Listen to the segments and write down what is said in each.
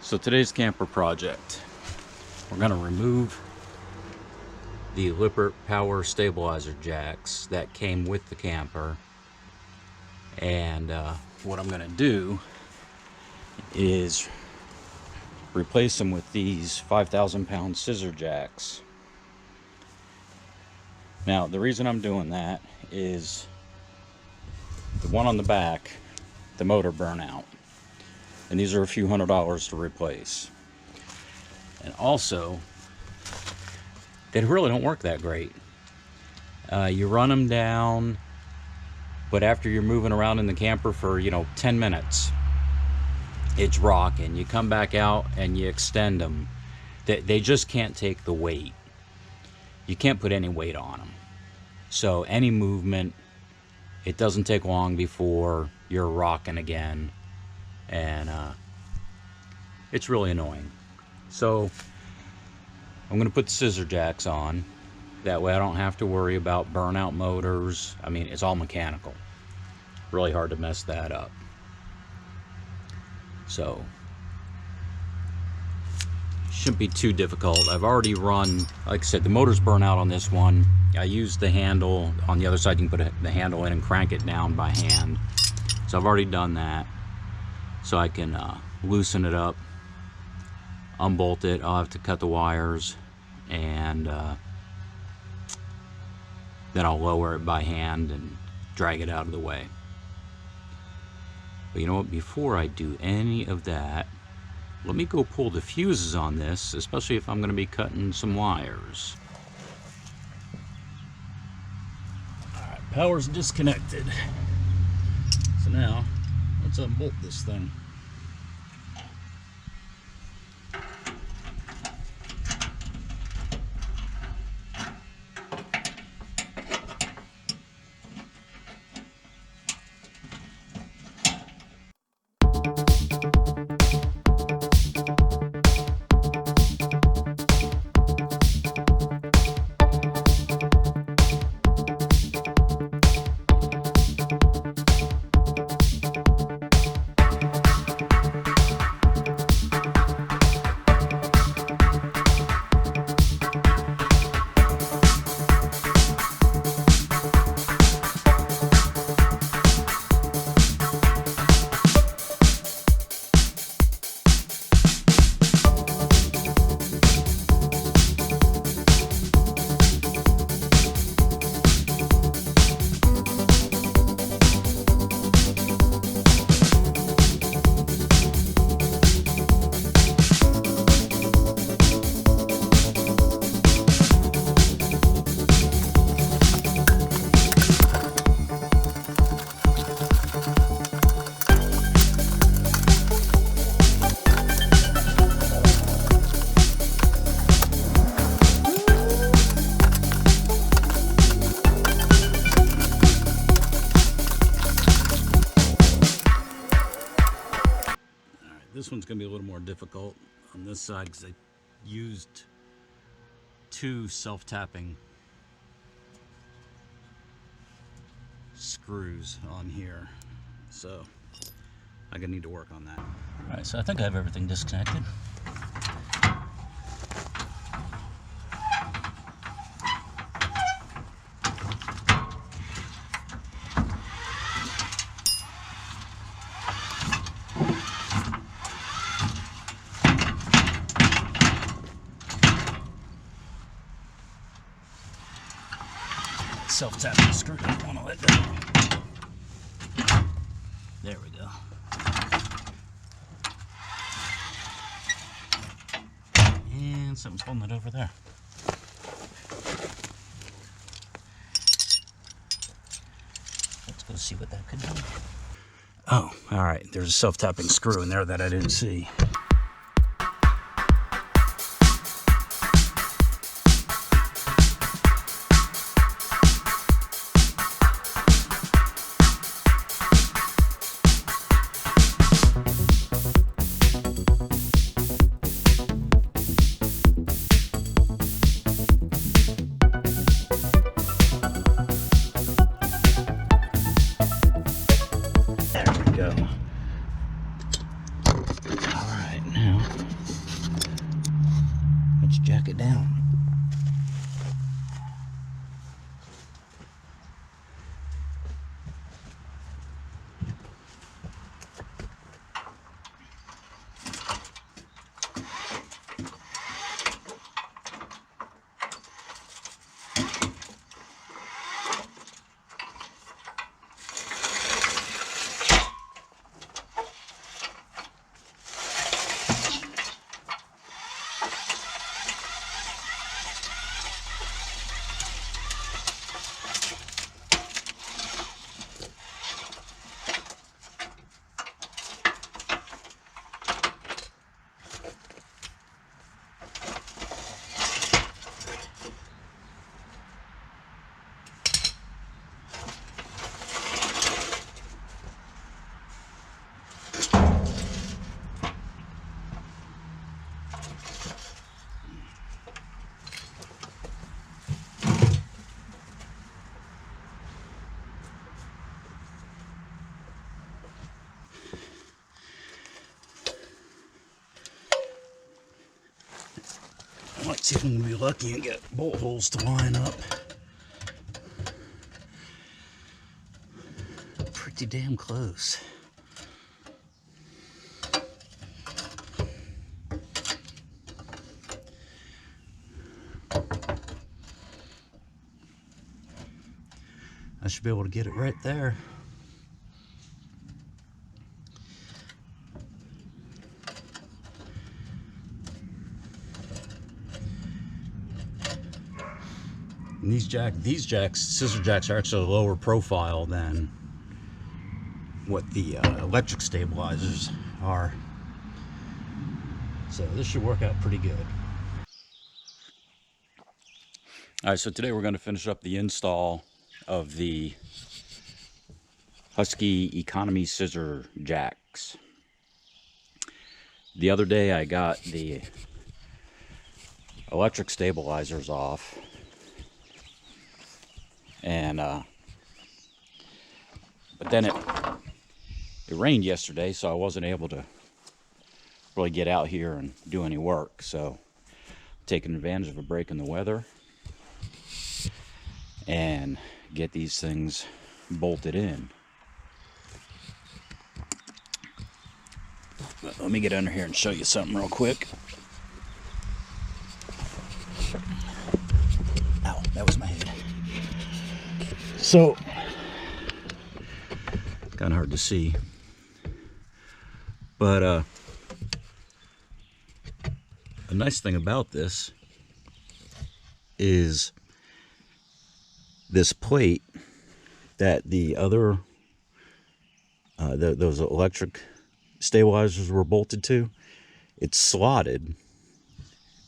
So today's camper project, we're going to remove the Lippert power stabilizer jacks that came with the camper, and what I'm going to do is replace them with these 5,000-pound scissor jacks. Now the reason I'm doing that is the one on the back, the motor burnt out, and these are a few $100s to replace. And also, they really don't work that great. You run them down, but after you're moving around in the camper for 10 minutes, it's rocking. You come back out and you extend them. They just can't take the weight. You can't put any weight on them. So any movement, it doesn't take long before you're rocking again, and it's really annoying. So I'm going to put the scissor jacks on. That way I don't have to worry about burnout motors. I mean, it's all mechanical. Really hard to mess that up. So shouldn't be too difficult. I've already run, like I said, the motor's burnt out on this one. I used the handle. On the other side, you can put the handle in and crank it down by hand. So I've already done that. So I can loosen it up, unbolt it. I'll have to cut the wires, and then I'll lower it by hand and drag it out of the way. But you know what, before I do any of that, let me go pull the fuses on this, especially if I'm going to be cutting some wires. Alright, power's disconnected. So now, let's unbolt this thing. This one's going to be a little more difficult on this side because I used two self-tapping screws on here, so I'm going to need to work on that. Alright, so I think I have everything disconnected. Self-tapping screw, don't want to let go. There we go. And something's holding it over there. Let's go see what that could be. Oh, all right. There's a self-tapping screw in there that I didn't see. go. All right. it down. Let's see if I'm gonna be lucky and get bolt holes to line up. Pretty damn close. I should be able to get it right there. And these jacks, scissor jacks, are actually lower profile than what the electric stabilizers are. So this should work out pretty good. All right, so today we're going to finish up the install of the Husky economy scissor jacks. The other day I got the electric stabilizers off, and but then it rained yesterday, so I wasn't able to really get out here and do any work. So taking advantage of a break in the weather and get these things bolted in. But let me get under here and show you something real quick. Ow, that was my head. So, kind of hard to see, but a nice thing about this is this plate that the other those electric stabilizers were bolted to. It's slotted,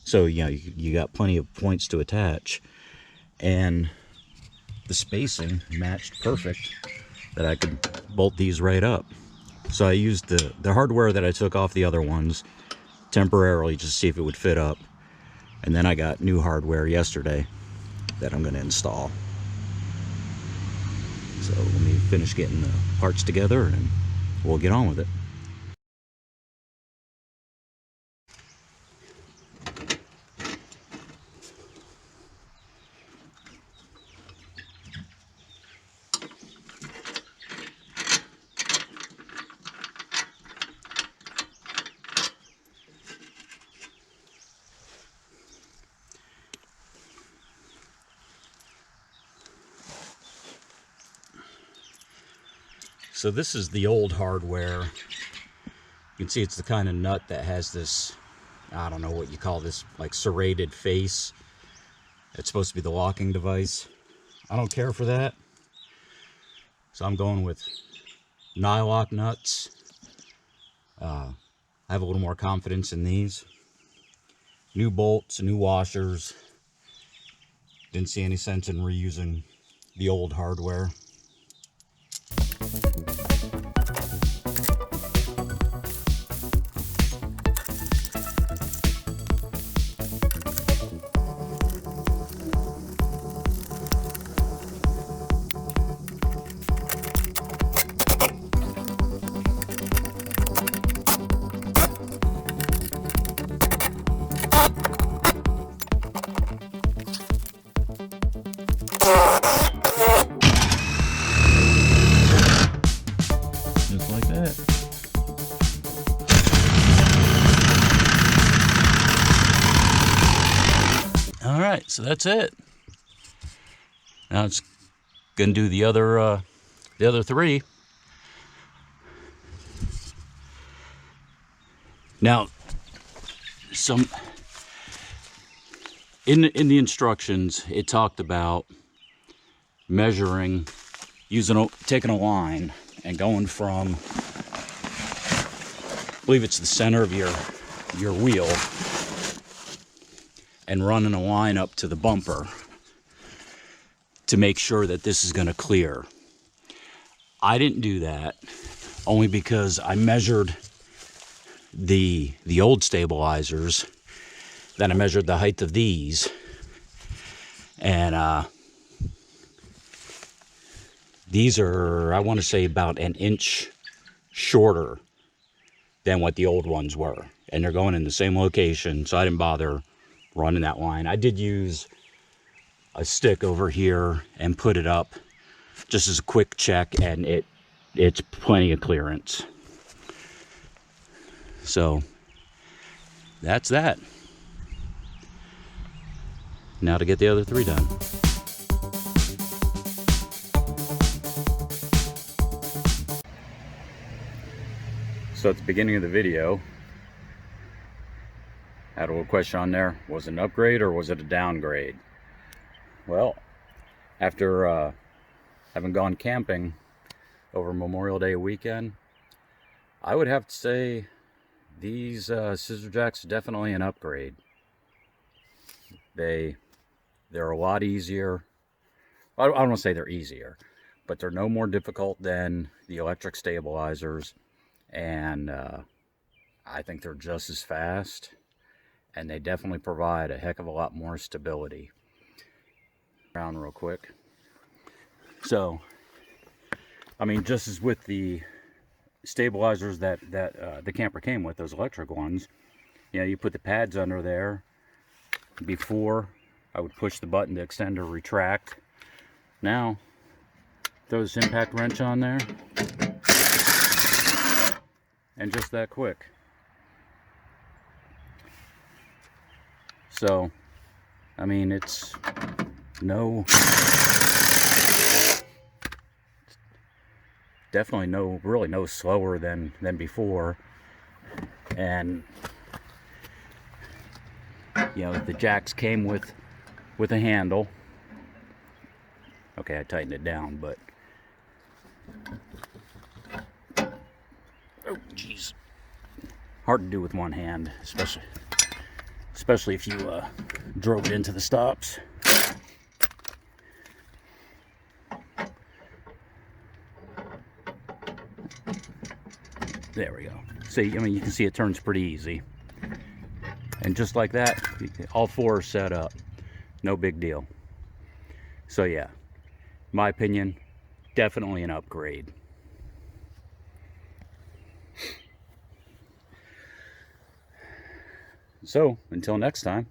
so you know you got plenty of points to attach, and the spacing matched perfect that I could bolt these right up. So I used the hardware that I took off the other ones temporarily just to see if it would fit up, and then I got new hardware yesterday that I'm going to install. So let me finish getting the parts together and we'll get on with it. So this is the old hardware. You can see it's the kind of nut that has this, I don't know what you call this, like serrated face. It's supposed to be the locking device. I don't care for that. So I'm going with nylock nuts. I have a little more confidence in these. New bolts, new washers. Didn't see any sense in reusing the old hardware. right, so that's it. Now it's gonna do the other three. Now, in the instructions, it talked about measuring, taking a line and going from, I believe it's the center of your wheel, and running a line up to the bumper to make sure that this is going to clear. I didn't do that, only because I measured the old stabilizers, then I measured the height of these, and these are, I want to say, about an inch shorter than what the old ones were, and they're going in the same location, so I didn't bother running that line. I did use a stick over here and put it up just as a quick check, and it's plenty of clearance. So that's that. Now to get the other three done. So at the beginning of the video, I had a little question on there. Was it an upgrade or was it a downgrade? Well, after having gone camping over Memorial Day weekend, I would have to say these scissor jacks are definitely an upgrade. They're a lot easier. I don't want to say they're easier, but they're no more difficult than the electric stabilizers, and I think they're just as fast, and they definitely provide a heck of a lot more stability. Around real quick. So, I mean, just as with the stabilizers that the camper came with, those electric ones, you know, you put the pads under there. Before, I would push the button to extend or retract. Now, throw this impact wrench on there, and just that quick. So, I mean, it's definitely really no slower than before. And you know, the jacks came with a handle. Okay, I tightened it down, but oh jeez, hard to do with one hand, especially if you drove it into the stops. There we go. See, I mean, you can see it turns pretty easy. And just like that, all four are set up. No big deal. So yeah, my opinion, definitely an upgrade. So, until next time,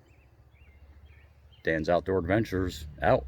Dan's Outdoor Adventures out.